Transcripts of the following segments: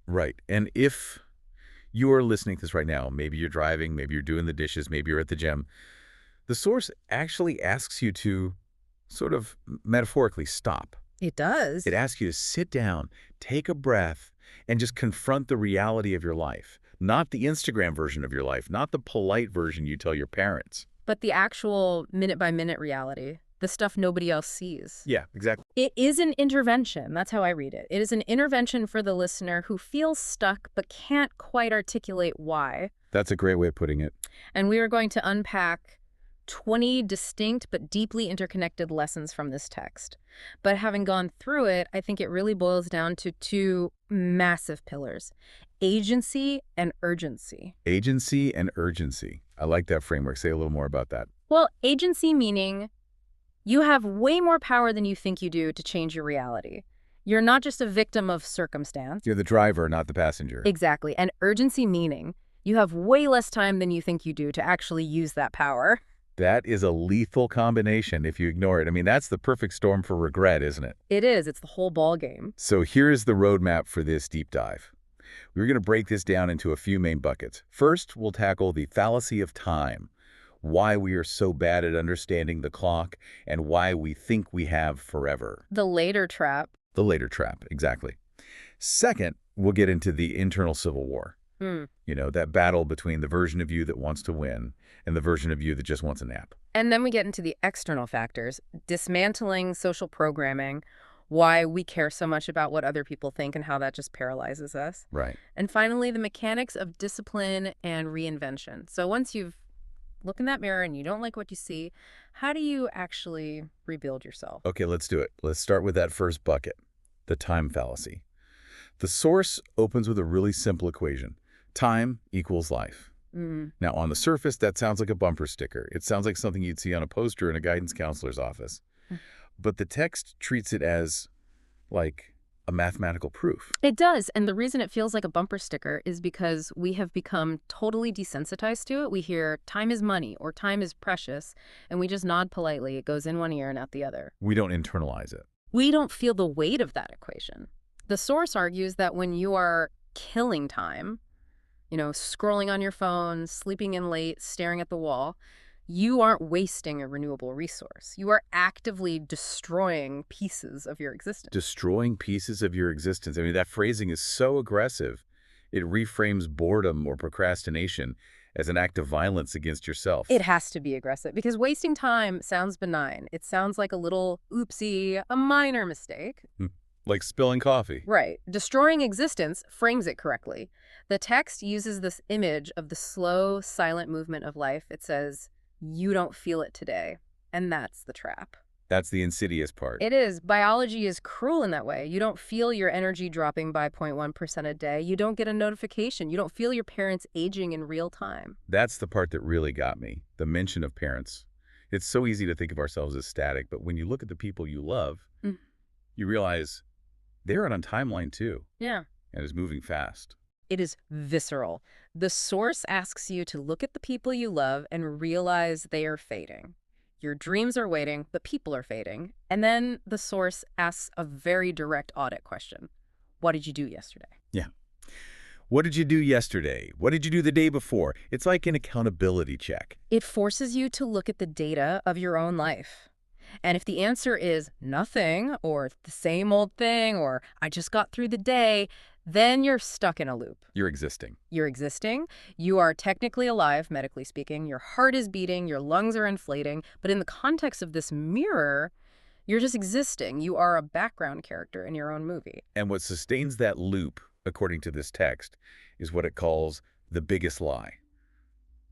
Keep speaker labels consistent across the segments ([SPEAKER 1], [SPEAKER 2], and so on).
[SPEAKER 1] Right. And if you are listening to this right now, maybe you're driving, maybe you're doing the dishes, maybe you're at the gym, the source actually asks you to sort of metaphorically stop.
[SPEAKER 2] It does.
[SPEAKER 1] It asks you to sit down, take a breath, and just confront the reality of your life. Not the Instagram version of your life, not the polite version you tell your parents.
[SPEAKER 2] But the actual minute-by-minute reality, the stuff nobody else sees.
[SPEAKER 1] Yeah, exactly.
[SPEAKER 2] It is an intervention. That's how I read it. It is an intervention for the listener who feels stuck but can't quite articulate why.
[SPEAKER 1] That's a great way of putting it.
[SPEAKER 2] And we are going to unpack 20 distinct but deeply interconnected lessons from this text. But having gone through it, I think it really boils down to two massive pillars: agency and urgency.
[SPEAKER 1] Agency and urgency. I like that framework. Say a little more about that.
[SPEAKER 2] Well, agency meaning you have way more power than you think you do to change your reality. You're not just a victim of circumstance.
[SPEAKER 1] You're the driver, not the passenger.
[SPEAKER 2] Exactly. And urgency meaning you have way less time than you think you do to actually use that power.
[SPEAKER 1] That is a lethal combination if you ignore it. I mean, that's the perfect storm for regret, isn't it?
[SPEAKER 2] It is. It's the whole ball game.
[SPEAKER 1] So here's the roadmap for this deep dive. We're going to break this down into a few main buckets. First, we'll tackle the fallacy of time, why we are so bad at understanding the clock, and why we think we have forever.
[SPEAKER 2] The later trap.
[SPEAKER 1] The later trap, exactly. Second, we'll get into the internal civil war. You know, that battle between the version of you that wants to win and the version of you that just wants a nap.
[SPEAKER 2] And then we get into the external factors, dismantling social programming, why we care so much about what other people think and how that just paralyzes us.
[SPEAKER 1] Right.
[SPEAKER 2] And finally, the mechanics of discipline and reinvention. So once you've looked in that mirror and you don't like what you see, how do you actually rebuild yourself?
[SPEAKER 1] Okay, let's do it. Let's start with that first bucket, the time fallacy. The source opens with a really simple equation. Time equals life. Now, on the surface, that sounds like a bumper sticker. It sounds like something you'd see on a poster in a guidance counselor's office. But the text treats it as, like, a mathematical proof.
[SPEAKER 2] It does. And the reason it feels like a bumper sticker is because we have become totally desensitized to it. We hear time is money or time is precious, and we just nod politely. It goes in one ear and out the other.
[SPEAKER 1] We don't internalize it.
[SPEAKER 2] We don't feel the weight of that equation. The source argues that when you are killing time, scrolling on your phone, sleeping in late, staring at the wall, you aren't wasting a renewable resource. You are actively destroying pieces of your existence.
[SPEAKER 1] Destroying pieces of your existence. I mean, that phrasing is so aggressive. It reframes boredom or procrastination as an act of violence against yourself.
[SPEAKER 2] It has to be aggressive because wasting time sounds benign. It sounds like a little oopsie, a minor mistake.
[SPEAKER 1] Like spilling coffee.
[SPEAKER 2] Right. Destroying existence frames it correctly. The text uses this image of the slow, silent movement of life. It says, you don't feel it today. And that's the trap.
[SPEAKER 1] That's the insidious part.
[SPEAKER 2] It is. Biology is cruel in that way. You don't feel your energy dropping by 0.1% a day. You don't get a notification. You don't feel your parents aging in real time.
[SPEAKER 1] That's the part that really got me, the mention of parents. It's so easy to think of ourselves as static, but when you look at the people you love, you realize they're on a timeline too.
[SPEAKER 2] Yeah.
[SPEAKER 1] And is moving fast.
[SPEAKER 2] It is visceral. The source asks you to look at the people you love and realize they are fading. Your dreams are waiting, but people are fading. And then the source asks a very direct audit question. What did you do yesterday?
[SPEAKER 1] Yeah. What did you do yesterday? What did you do the day before? It's like an accountability check.
[SPEAKER 2] It forces you to look at the data of your own life. And if the answer is nothing, or the same old thing, or I just got through the day, then you're stuck in a loop.
[SPEAKER 1] You're existing.
[SPEAKER 2] You're existing. You are technically alive, medically speaking. Your heart is beating. Your lungs are inflating. But in the context of this mirror, you're just existing. You are a background character in your own movie.
[SPEAKER 1] And what sustains that loop, according to this text, is what it calls the biggest lie.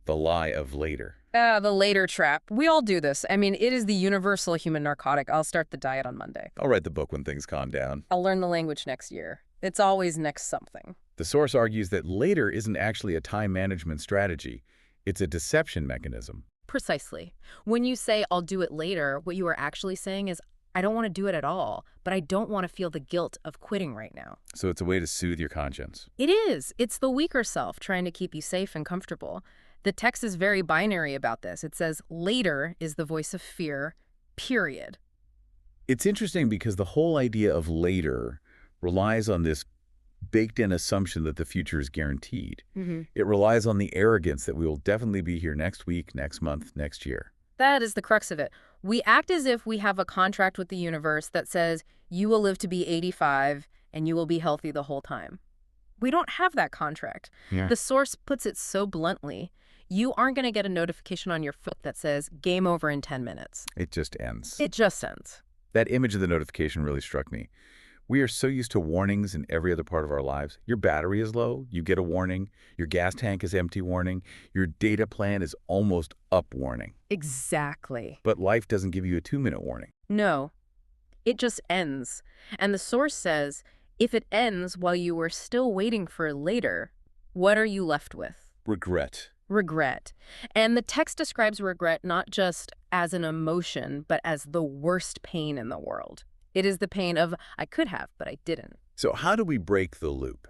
[SPEAKER 1] The lie of later.
[SPEAKER 2] The later trap. We all do this. I mean, it is the universal human narcotic. I'll start the diet on Monday.
[SPEAKER 1] I'll write the book when things calm down.
[SPEAKER 2] I'll learn the language next year. It's always next something.
[SPEAKER 1] The source argues that later isn't actually a time management strategy. It's a deception mechanism.
[SPEAKER 2] Precisely. When you say, I'll do it later, what you are actually saying is, I don't want to do it at all, but I don't want to feel the guilt of quitting right now.
[SPEAKER 1] So it's a way to soothe your conscience.
[SPEAKER 2] It is. It's the weaker self trying to keep you safe and comfortable. The text is very binary about this. It says, later is the voice of fear, period.
[SPEAKER 1] It's interesting because the whole idea of later relies on this baked-in assumption that the future is guaranteed.
[SPEAKER 2] Mm-hmm.
[SPEAKER 1] It relies on the arrogance that we will definitely be here next week, next month, next year.
[SPEAKER 2] That is the crux of it. We act as if we have a contract with the universe that says you will live to be 85 and you will be healthy the whole time. We don't have that contract.
[SPEAKER 1] Yeah.
[SPEAKER 2] The source puts it so bluntly. You aren't going to get a notification on your phone that says game over in 10 minutes.
[SPEAKER 1] It just ends.
[SPEAKER 2] It just ends.
[SPEAKER 1] That image of the notification really struck me. We are so used to warnings in every other part of our lives. Your battery is low, you get a warning. Your gas tank is empty, warning. Your data plan is almost up, warning.
[SPEAKER 2] Exactly.
[SPEAKER 1] But life doesn't give you a 2-minute warning.
[SPEAKER 2] No, it just ends. And the source says, if it ends while you were still waiting for later, what are you left with?
[SPEAKER 1] Regret.
[SPEAKER 2] Regret. And the text describes regret not just as an emotion, but as the worst pain in the world. It is the pain of, I could have, but I didn't.
[SPEAKER 1] So how do we break the loop?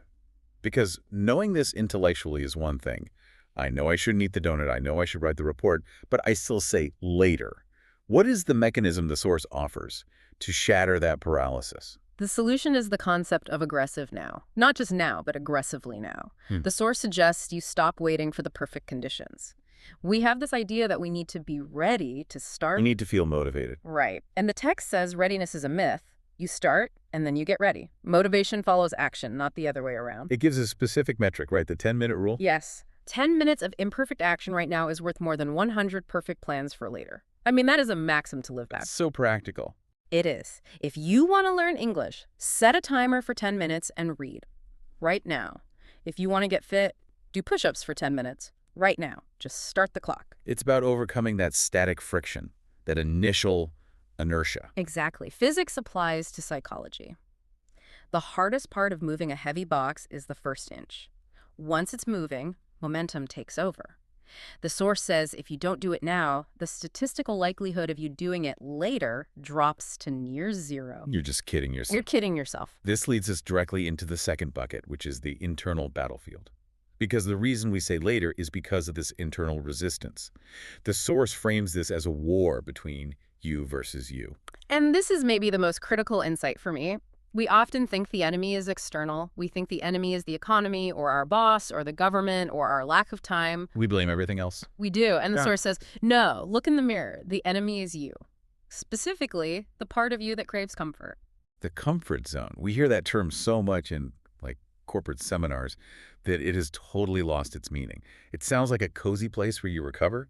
[SPEAKER 1] Because knowing this intellectually is one thing. I know I shouldn't eat the donut, I know I should write the report, but I still say later. What is the mechanism the source offers to shatter that paralysis?
[SPEAKER 2] The solution is the concept of aggressive now. Not just now, but aggressively now. The source suggests you stop waiting for the perfect conditions. We have this idea that we need to be ready to start.
[SPEAKER 1] You need to feel motivated.
[SPEAKER 2] Right. And the text says readiness is a myth. You start, and then you get ready. Motivation follows action, not the other way around.
[SPEAKER 1] It gives a specific metric, right? The 10-minute rule?
[SPEAKER 2] Yes. 10 minutes of imperfect action right now is worth more than 100 perfect plans for later. I mean, that is a maxim to live by.
[SPEAKER 1] It's so practical.
[SPEAKER 2] It is. If you want to learn English, set a timer for 10 minutes and read. Right now. If you want to get fit, do push-ups for 10 minutes. Right now. Just start the clock.
[SPEAKER 1] It's about overcoming that static friction, that initial inertia.
[SPEAKER 2] Exactly. Physics applies to psychology. The hardest part of moving a heavy box is the first inch. Once it's moving, momentum takes over. The source says if you don't do it now, the statistical likelihood of you doing it later drops to near zero.
[SPEAKER 1] You're just kidding yourself.
[SPEAKER 2] You're kidding yourself.
[SPEAKER 1] This leads us directly into the second bucket, which is the internal battlefield. Because the reason we say later is because of this internal resistance. The source frames this as a war between you versus you.
[SPEAKER 2] And this is maybe the most critical insight for me. We often think the enemy is external. We think the enemy is the economy or our boss or the government or our lack of time.
[SPEAKER 1] We blame everything else.
[SPEAKER 2] We do. And the
[SPEAKER 1] Yeah.
[SPEAKER 2] source says, no, look in the mirror. The enemy is you. Specifically, the part of you that craves comfort.
[SPEAKER 1] The comfort zone. We hear that term so much in corporate seminars that it has totally lost its meaning. It sounds like a cozy place where you recover,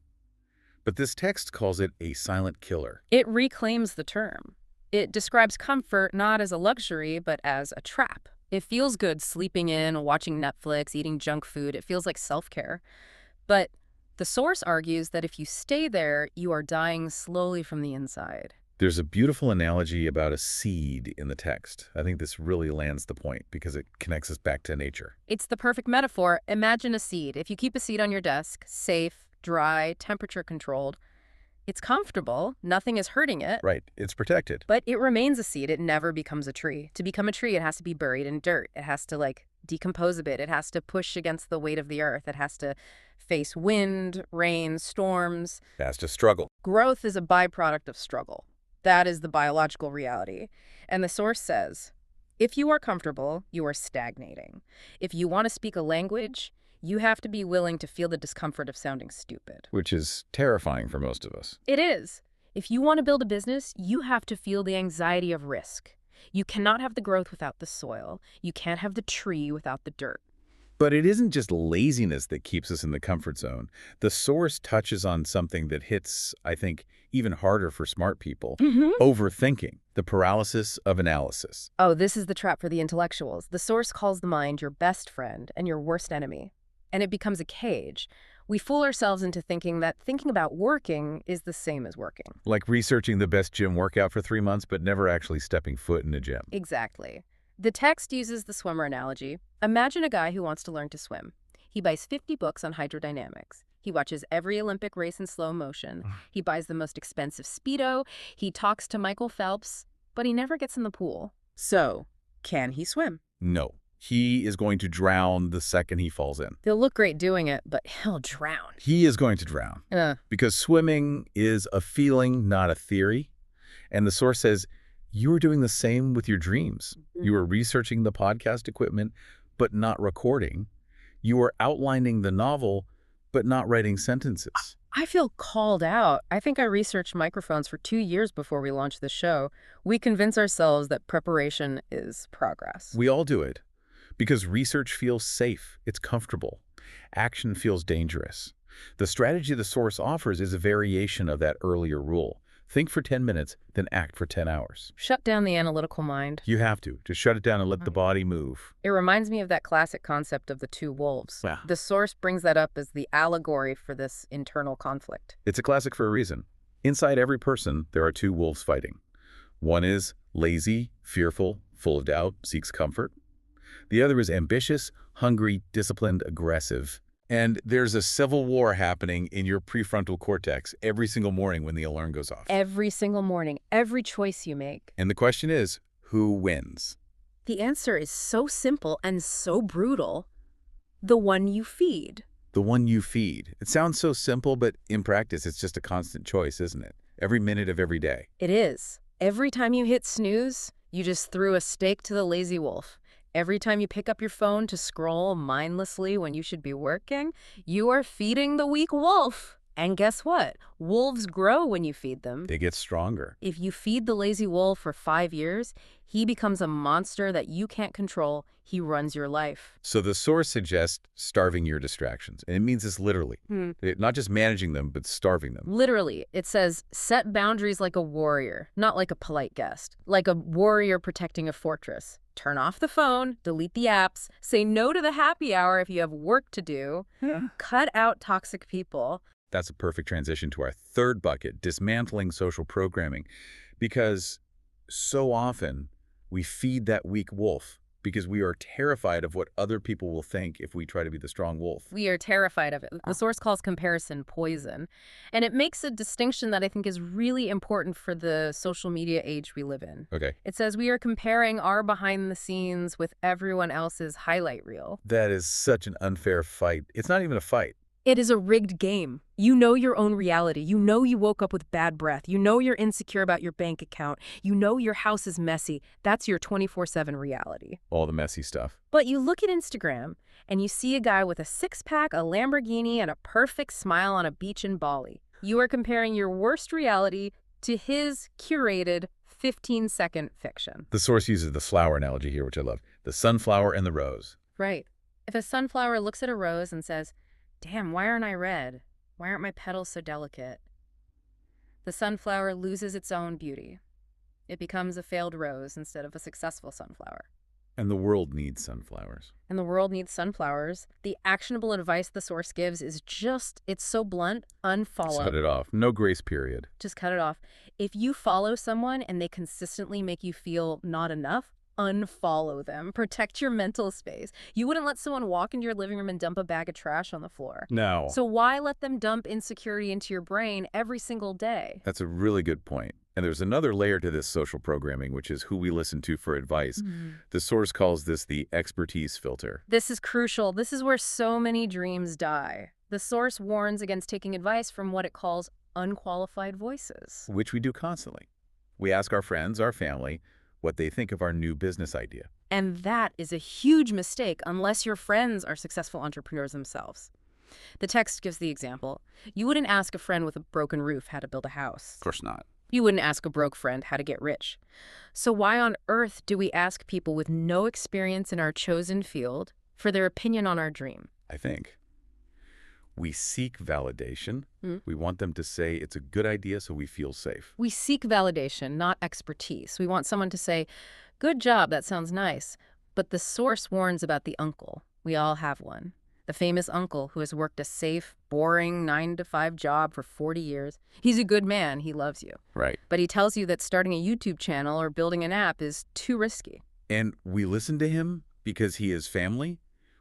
[SPEAKER 1] but this text calls it a silent killer.
[SPEAKER 2] It reclaims the term. It describes comfort not as a luxury, but as a trap. It feels good sleeping in, watching Netflix, eating junk food. It feels like self-care. But the source argues that if you stay there, you are dying slowly from the inside.
[SPEAKER 1] There's a beautiful analogy about a seed in the text. I think this really lands the point because it connects us back to nature.
[SPEAKER 2] It's the perfect metaphor. Imagine a seed. If you keep a seed on your desk, safe, dry, temperature controlled, it's comfortable. Nothing is hurting it.
[SPEAKER 1] Right. It's protected.
[SPEAKER 2] But it remains a seed. It never becomes a tree. To become a tree, it has to be buried in dirt. It has to, decompose a bit. It has to push against the weight of the earth. It has to face wind, rain, storms.
[SPEAKER 1] It has to struggle.
[SPEAKER 2] Growth is a byproduct of struggle. That is the biological reality. And the source says, if you are comfortable, you are stagnating. If you want to speak a language, you have to be willing to feel the discomfort of sounding stupid.
[SPEAKER 1] Which is terrifying for most of us.
[SPEAKER 2] It is. If you want to build a business, you have to feel the anxiety of risk. You cannot have the growth without the soil. You can't have the tree without the dirt.
[SPEAKER 1] But it isn't just laziness that keeps us in the comfort zone. The source touches on something that hits, I think, even harder for smart people. Overthinking, the paralysis of analysis.
[SPEAKER 2] Oh, this is the trap for the intellectuals. The source calls the mind your best friend and your worst enemy. And it becomes a cage. We fool ourselves into thinking that thinking about working is the same as working.
[SPEAKER 1] Like researching the best gym workout for 3 months, but never actually stepping foot in a gym.
[SPEAKER 2] Exactly. The text uses the swimmer analogy. Imagine a guy who wants to learn to swim. He buys 50 books on hydrodynamics. He watches every Olympic race in slow motion. He buys the most expensive Speedo. He talks to Michael Phelps, but he never gets in the pool. So, can he swim?
[SPEAKER 1] No. He is going to drown the second he falls in.
[SPEAKER 2] He'll look great doing it, but he'll drown.
[SPEAKER 1] He is going to drown. Because swimming is a feeling, not a theory. And the source says, You were doing the same with your dreams.
[SPEAKER 2] Mhm.
[SPEAKER 1] You were researching the podcast equipment, but not recording. You were outlining the novel, but not writing sentences.
[SPEAKER 2] I feel called out. I think I researched microphones for 2 years before we launched the show. We convince ourselves that preparation is progress.
[SPEAKER 1] We all do it because research feels safe. It's comfortable. Action feels dangerous. The strategy the source offers is a variation of that earlier rule. Think for 10 minutes, then act for 10 hours.
[SPEAKER 2] Shut down the analytical mind.
[SPEAKER 1] You have to shut it down and let the body move.
[SPEAKER 2] It reminds me of that classic concept of the two wolves.
[SPEAKER 1] Yeah.
[SPEAKER 2] The source brings that up as the allegory for this internal conflict.
[SPEAKER 1] It's a classic for a reason. Inside every person, there are two wolves fighting. One is lazy, fearful, full of doubt, seeks comfort. The other is ambitious, hungry, disciplined, aggressive. And there's a civil war happening in your prefrontal cortex every single morning when the alarm goes off.
[SPEAKER 2] Every single morning, every choice you make.
[SPEAKER 1] And the question is, who wins?
[SPEAKER 2] The answer is so simple and so brutal. The one you feed.
[SPEAKER 1] The one you feed. It sounds so simple, but in practice, it's just a constant choice, isn't it? Every minute of every day.
[SPEAKER 2] It is. Every time you hit snooze, you just threw a steak to the lazy wolf. Every time you pick up your phone to scroll mindlessly when you should be working, you are feeding the weak wolf. And guess what? Wolves grow when you feed them.
[SPEAKER 1] They get stronger.
[SPEAKER 2] If you feed the lazy wolf for 5 years, he becomes a monster that you can't control. He runs your life.
[SPEAKER 1] So the source suggests starving your distractions. And it means this literally. Not just managing them, but starving them.
[SPEAKER 2] Literally, it says, set boundaries like a warrior, not like a polite guest. Like a warrior protecting a fortress. Turn off the phone, delete the apps, say no to the happy hour if you have work to do, cut out toxic people.
[SPEAKER 1] That's a perfect transition to our third bucket, dismantling social programming. Because so often we feed that weak wolf because we are terrified of what other people will think if we try to be the strong wolf.
[SPEAKER 2] We are terrified of it. The source calls comparison poison. And it makes a distinction that I think is really important for the social media age we live in.
[SPEAKER 1] Okay.
[SPEAKER 2] It says we are comparing our behind the scenes with everyone else's highlight reel.
[SPEAKER 1] That is such an unfair fight. It's not even a fight.
[SPEAKER 2] It is a rigged game. You know your own reality. You know you woke up with bad breath. You know you're insecure about your bank account. You know your house is messy. That's your 24/7 reality.
[SPEAKER 1] All the messy stuff.
[SPEAKER 2] But you look at Instagram and you see a guy with a six-pack, a Lamborghini, and a perfect smile on a beach in Bali. You are comparing your worst reality to his curated 15-second fiction.
[SPEAKER 1] The source uses the flower analogy here, which I love. The sunflower and the rose.
[SPEAKER 2] Right. If a sunflower looks at a rose and says, "Damn, why aren't I red? Why aren't my petals so delicate?" The sunflower loses its own beauty. It becomes a failed rose instead of a successful sunflower.
[SPEAKER 1] And the world needs sunflowers.
[SPEAKER 2] And the world needs sunflowers. The actionable advice the source gives is just, it's so blunt, unfollow.
[SPEAKER 1] Cut it off. No grace period.
[SPEAKER 2] Just cut it off. If you follow someone and they consistently make you feel not enough, unfollow them. Protect your mental space. You wouldn't let someone walk into your living room and dump a bag of trash on the floor.
[SPEAKER 1] No.
[SPEAKER 2] So why let them dump insecurity into your brain every single day?
[SPEAKER 1] That's a really good point. And there's another layer to this social programming, which is who we listen to for advice. The source calls this the expertise filter.
[SPEAKER 2] This is crucial. This is where so many dreams die. The source warns against taking advice from what it calls unqualified voices.
[SPEAKER 1] Which we do constantly. We ask our friends, our family, what they think of our new business idea.
[SPEAKER 2] And that is a huge mistake unless your friends are successful entrepreneurs themselves. The text gives the example. You wouldn't ask a friend with a broken roof how to build a house.
[SPEAKER 1] Of course not.
[SPEAKER 2] You wouldn't ask a broke friend how to get rich. So why on earth do we ask people with no experience in our chosen field for their opinion on our dream?
[SPEAKER 1] I think we seek validation. We want them to say it's a good idea so we feel safe.
[SPEAKER 2] We seek validation, not expertise. We want someone to say, "Good job, that sounds nice." But the source warns about the uncle. We all have one. The famous uncle who has worked a safe, boring 9-to-5 job for 40 years. He's a good man. He loves you.
[SPEAKER 1] Right.
[SPEAKER 2] But he tells you that starting a YouTube channel or building an app is too risky.
[SPEAKER 1] And we listen to him because he is family.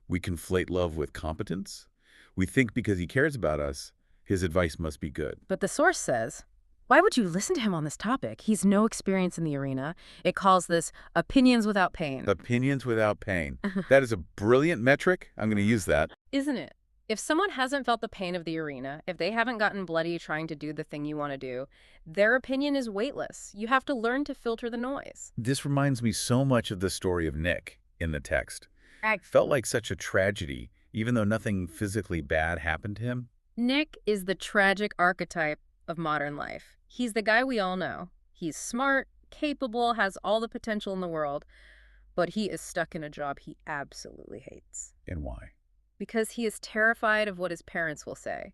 [SPEAKER 1] We conflate love with competence. We think because he cares about us, his advice must be good.
[SPEAKER 2] But the source says, why would you listen to him on this topic? He's no experience in the arena. It calls this opinions without pain.
[SPEAKER 1] Opinions without pain. That is a brilliant metric. I'm going to use that.
[SPEAKER 2] Isn't it? If someone hasn't felt the pain of the arena, if they haven't gotten bloody trying to do the thing you want to do, their opinion is weightless. You have to learn to filter the noise.
[SPEAKER 1] This reminds me so much of the story of Nick in the text.
[SPEAKER 2] Ag-
[SPEAKER 1] Felt like such a tragedy, even though nothing physically bad happened to him.
[SPEAKER 2] Nick is the tragic archetype of modern life. He's the guy we all know. He's smart, capable, has all the potential in the world, but he is stuck in a job he absolutely hates.
[SPEAKER 1] And why?
[SPEAKER 2] Because he is terrified of what his parents will say.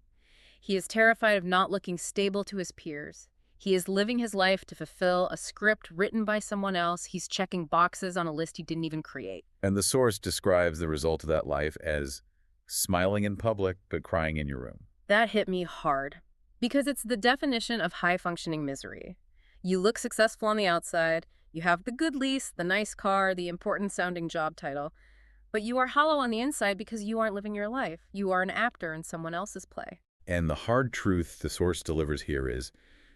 [SPEAKER 2] He is terrified of not looking stable to his peers. He is living his life to fulfill a script written by someone else. He's checking boxes on a list he didn't even create.
[SPEAKER 1] And the source describes the result of that life as smiling in public but crying in your room.
[SPEAKER 2] That hit me hard, because it's the definition of high-functioning misery. You look successful on the outside, you have the good lease, the nice car, the important-sounding job title, but you are hollow on the inside because you aren't living your life. You are an actor in someone else's play.
[SPEAKER 1] And the hard truth the source delivers here is,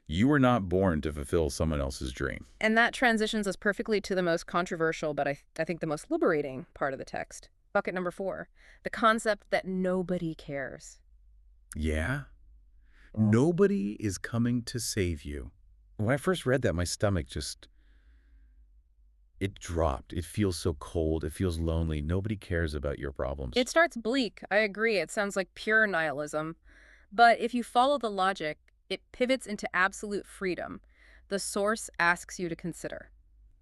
[SPEAKER 1] you were not born to fulfill someone else's dream.
[SPEAKER 2] And that transitions us perfectly to the most controversial, but I think the most liberating part of the text. Bucket number 4, the concept that nobody cares.
[SPEAKER 1] Yeah? Nobody is coming to save you. When I first read that, my stomach it dropped. It feels so cold. It feels lonely. Nobody cares about your problems.
[SPEAKER 2] It starts bleak. I agree. It sounds like pure nihilism. But if you follow the logic, it pivots into absolute freedom. The source asks you to consider.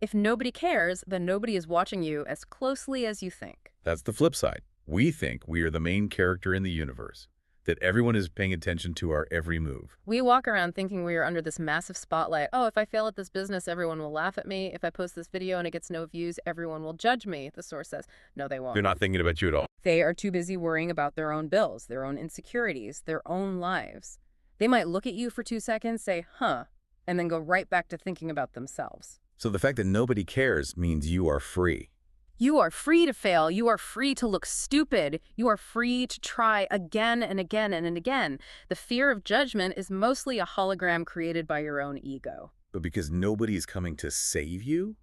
[SPEAKER 2] If nobody cares, then nobody is watching you as closely as you think.
[SPEAKER 1] That's the flip side. We think we are the main character in the universe, that everyone is paying attention to our every move.
[SPEAKER 2] We walk around thinking we are under this massive spotlight. Oh, if I fail at this business, everyone will laugh at me. If I post this video and it gets no views, everyone will judge me, the source says. No, they won't.
[SPEAKER 1] They're not thinking about you at all.
[SPEAKER 2] They are too busy worrying about their own bills, their own insecurities, their own lives. They might look at you for 2 seconds, say, huh, and then go right back to thinking about themselves.
[SPEAKER 1] So the fact that nobody cares means you are free.
[SPEAKER 2] You are free to fail. You are free to look stupid. You are free to try again and again and again. The fear of judgment is mostly a hologram created by your own ego.
[SPEAKER 1] But because nobody is coming to save you,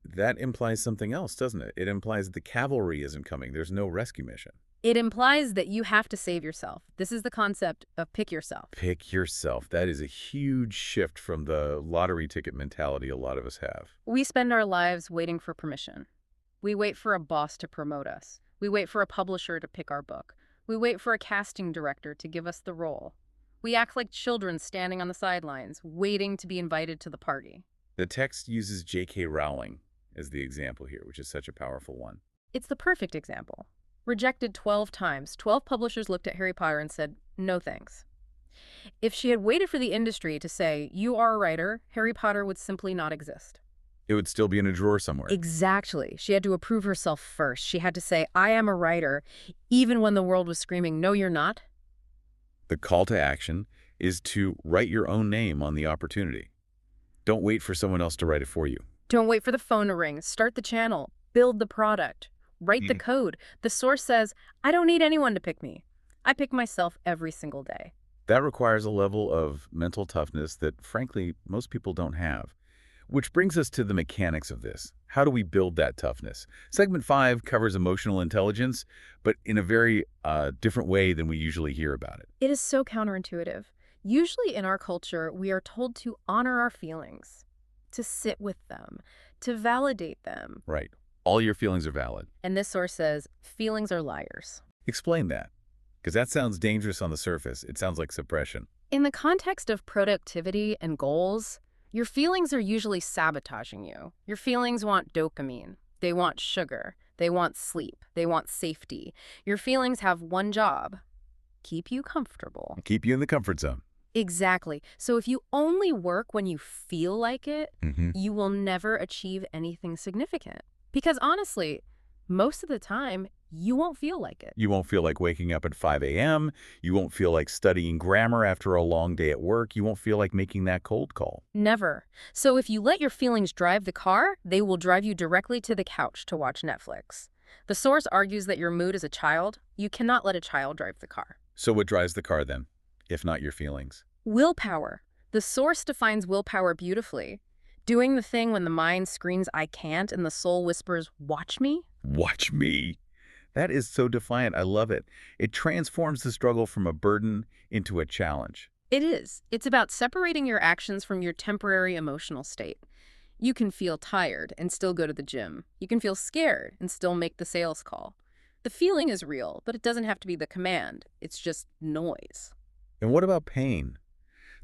[SPEAKER 1] that implies something else, doesn't it? It implies the cavalry isn't coming. There's no rescue mission.
[SPEAKER 2] It implies that you have to save yourself. This is the concept of pick yourself.
[SPEAKER 1] Pick yourself. That is a huge shift from the lottery ticket mentality a lot of us have.
[SPEAKER 2] We spend our lives waiting for permission. We wait for a boss to promote us. We wait for a publisher to pick our book. We wait for a casting director to give us the role. We act like children standing on the sidelines, waiting to be invited to the party.
[SPEAKER 1] The text uses J.K. Rowling as the example here, which is such a powerful one.
[SPEAKER 2] It's the perfect example. Rejected 12 times, 12 publishers looked at Harry Potter and said, no thanks. If she had waited for the industry to say, you are a writer, Harry Potter would simply not exist.
[SPEAKER 1] It would still be in a drawer somewhere.
[SPEAKER 2] Exactly. She had to approve herself first. She had to say, I am a writer, even when the world was screaming, no, you're not.
[SPEAKER 1] The call to action is to write your own name on the opportunity. Don't wait for someone else to write it for you.
[SPEAKER 2] Don't wait for the phone to ring. Start the channel. Build the product. Write the code. The source says, I don't need anyone to pick me. I pick myself every single day.
[SPEAKER 1] That requires a level of mental toughness that, frankly, most people don't have. Which brings us to the mechanics of this. How do we build that toughness? Segment 5 covers emotional intelligence, but in a very different way than we usually hear about it.
[SPEAKER 2] It is so counterintuitive. Usually in our culture, we are told to honor our feelings, to sit with them, to validate them.
[SPEAKER 1] Right. All your feelings are valid.
[SPEAKER 2] And this source says, feelings are liars.
[SPEAKER 1] Explain that. Because that sounds dangerous on the surface. It sounds like suppression.
[SPEAKER 2] In the context of productivity and goals, your feelings are usually sabotaging you. Your feelings want dopamine. They want sugar. They want sleep. They want safety. Your feelings have one job: keep you comfortable.
[SPEAKER 1] Keep you in the comfort zone.
[SPEAKER 2] Exactly. So if you only work when you feel like it, you will never achieve anything significant. Because honestly, most of the time, you won't feel like it.
[SPEAKER 1] You won't feel like waking up at 5 a.m. You won't feel like studying grammar after a long day at work. You won't feel like making that cold call.
[SPEAKER 2] Never. So if you let your feelings drive the car, they will drive you directly to the couch to watch Netflix. The source argues that your mood is a child. You cannot let a child drive the car.
[SPEAKER 1] So what drives the car then, if not your feelings?
[SPEAKER 2] Willpower. The source defines willpower beautifully. Doing the thing when the mind screams, I can't, and the soul whispers, watch me?
[SPEAKER 1] Watch me. That is so defiant. I love it. It transforms the struggle from a burden into a challenge.
[SPEAKER 2] It is. It's about separating your actions from your temporary emotional state. You can feel tired and still go to the gym. You can feel scared and still make the sales call. The feeling is real, but it doesn't have to be the command. It's just noise.
[SPEAKER 1] And what about pain?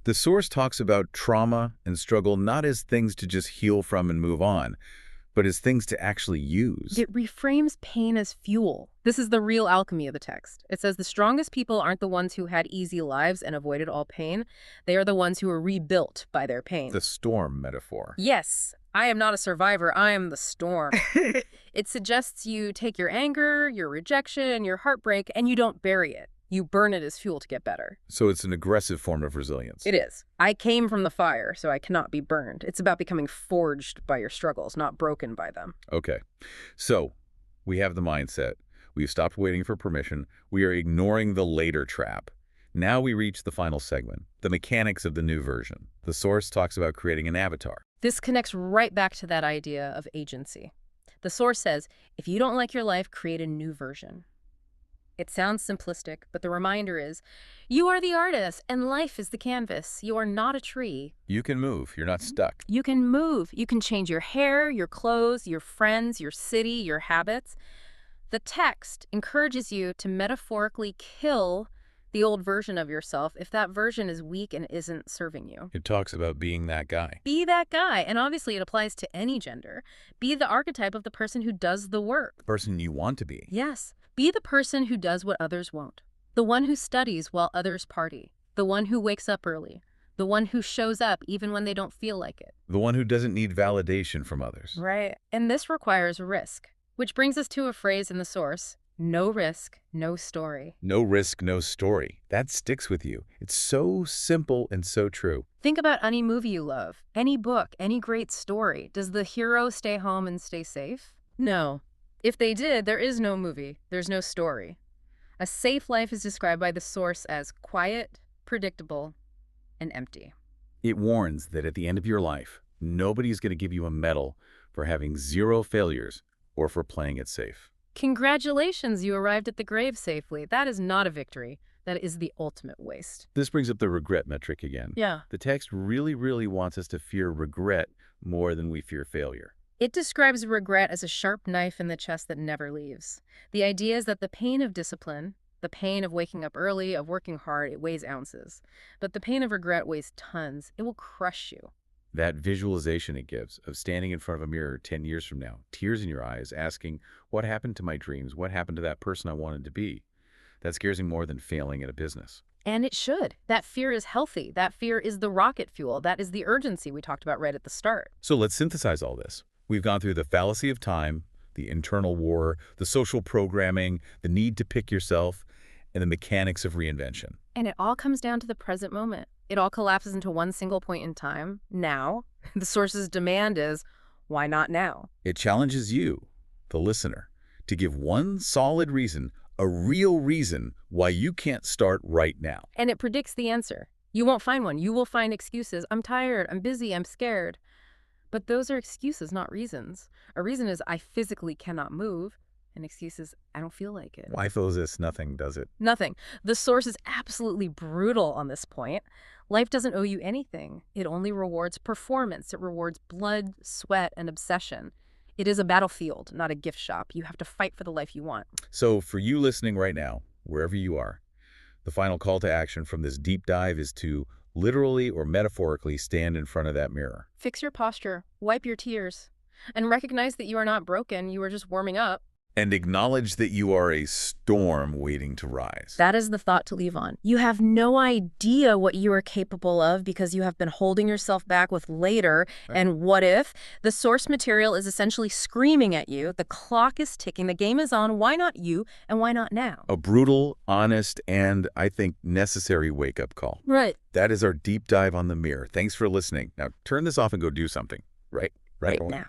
[SPEAKER 1] The source talks about trauma and struggle not as things to just heal from and move on, but as things to actually use.
[SPEAKER 2] It reframes pain as fuel. This is the real alchemy of the text. It says the strongest people aren't the ones who had easy lives and avoided all pain. They are the ones who were rebuilt by their pain.
[SPEAKER 1] The storm metaphor.
[SPEAKER 2] Yes, I am not a survivor. I am the storm. It suggests you take your anger, your rejection, your heartbreak, and you don't bury it. You burn it as fuel to get better.
[SPEAKER 1] So it's an aggressive form of resilience.
[SPEAKER 2] It is. I came from the fire, so I cannot be burned. It's about becoming forged by your struggles, not broken by them.
[SPEAKER 1] Okay. So we have the mindset. We've stopped waiting for permission. We are ignoring the later trap. Now we reach the final segment, the mechanics of the new version. The source talks about creating an avatar.
[SPEAKER 2] This connects right back to that idea of agency. The source says, if you don't like your life, create a new version. It sounds simplistic, but the reminder is, you are the artist and life is the canvas. You are not a tree.
[SPEAKER 1] You can move. You're not stuck.
[SPEAKER 2] You can move. You can change your hair, your clothes, your friends, your city, your habits. The text encourages you to metaphorically kill the old version of yourself if that version is weak and isn't serving you.
[SPEAKER 1] It talks about being that guy.
[SPEAKER 2] Be that guy. And obviously it applies to any gender. Be the archetype of the person who does the work.
[SPEAKER 1] The person you want to be.
[SPEAKER 2] Yes. Be the person who does what others won't. The one who studies while others party. The one who wakes up early. The one who shows up even when they don't feel like it.
[SPEAKER 1] The one who doesn't need validation from others.
[SPEAKER 2] Right. And this requires risk. Which brings us to a phrase in the source, no risk, no story.
[SPEAKER 1] No risk, no story. That sticks with you. It's so simple and so true.
[SPEAKER 2] Think about any movie you love, any book, any great story. Does the hero stay home and stay safe? No. If they did, there is no movie. There's no story. A safe life is described by the source as quiet, predictable, and empty.
[SPEAKER 1] It warns that at the end of your life, nobody's going to give you a medal for having 0 failures or for playing it safe.
[SPEAKER 2] Congratulations, you arrived at the grave safely. That is not a victory. That is the ultimate waste.
[SPEAKER 1] This brings up the regret metric again.
[SPEAKER 2] Yeah.
[SPEAKER 1] The text really wants us to fear regret more than we fear failure.
[SPEAKER 2] It describes regret as a sharp knife in the chest that never leaves. The idea is that the pain of discipline, the pain of waking up early, of working hard, it weighs ounces. But the pain of regret weighs tons. It will crush you.
[SPEAKER 1] That visualization it gives of standing in front of a mirror 10 years from now, tears in your eyes, asking, what happened to my dreams? What happened to that person I wanted to be? That scares me more than failing at a business.
[SPEAKER 2] And it should. That fear is healthy. That fear is the rocket fuel. That is the urgency we talked about right at the start.
[SPEAKER 1] So let's synthesize all this. We've gone through the fallacy of time, the internal war, the social programming, the need to pick yourself, and the mechanics of reinvention.
[SPEAKER 2] And it all comes down to the present moment. It all collapses into one single point in time, now. The source's demand is, why not now?
[SPEAKER 1] It challenges you, the listener, to give one solid reason, a real reason, why you can't start right now.
[SPEAKER 2] And it predicts the answer. You won't find one. You will find excuses. I'm tired. I'm busy. I'm scared. But those are excuses, not reasons. A reason is I physically cannot move. An excuse is I don't feel like it.
[SPEAKER 1] Why owes us nothing, does it?
[SPEAKER 2] Nothing. The source is absolutely brutal on this point. Life doesn't owe you anything. It only rewards performance. It rewards blood, sweat, and obsession. It is a battlefield, not a gift shop. You have to fight for the life you want.
[SPEAKER 1] So for you listening right now, wherever you are, the final call to action from this deep dive is to literally or metaphorically stand in front of that mirror.
[SPEAKER 2] Fix your posture, wipe your tears, and recognize that you are not broken. You are just warming up.
[SPEAKER 1] And acknowledge that you are a storm waiting to rise.
[SPEAKER 2] That is the thought to leave on. You have no idea what you are capable of because you have been holding yourself back with later and what if. The source material is essentially screaming at you. The clock is ticking. The game is on. Why not you and why not now?
[SPEAKER 1] A brutal, honest, and I think necessary wake-up call.
[SPEAKER 2] Right.
[SPEAKER 1] That is our deep dive on the mirror. Thanks for listening. Now turn this off and go do something. Right
[SPEAKER 2] now.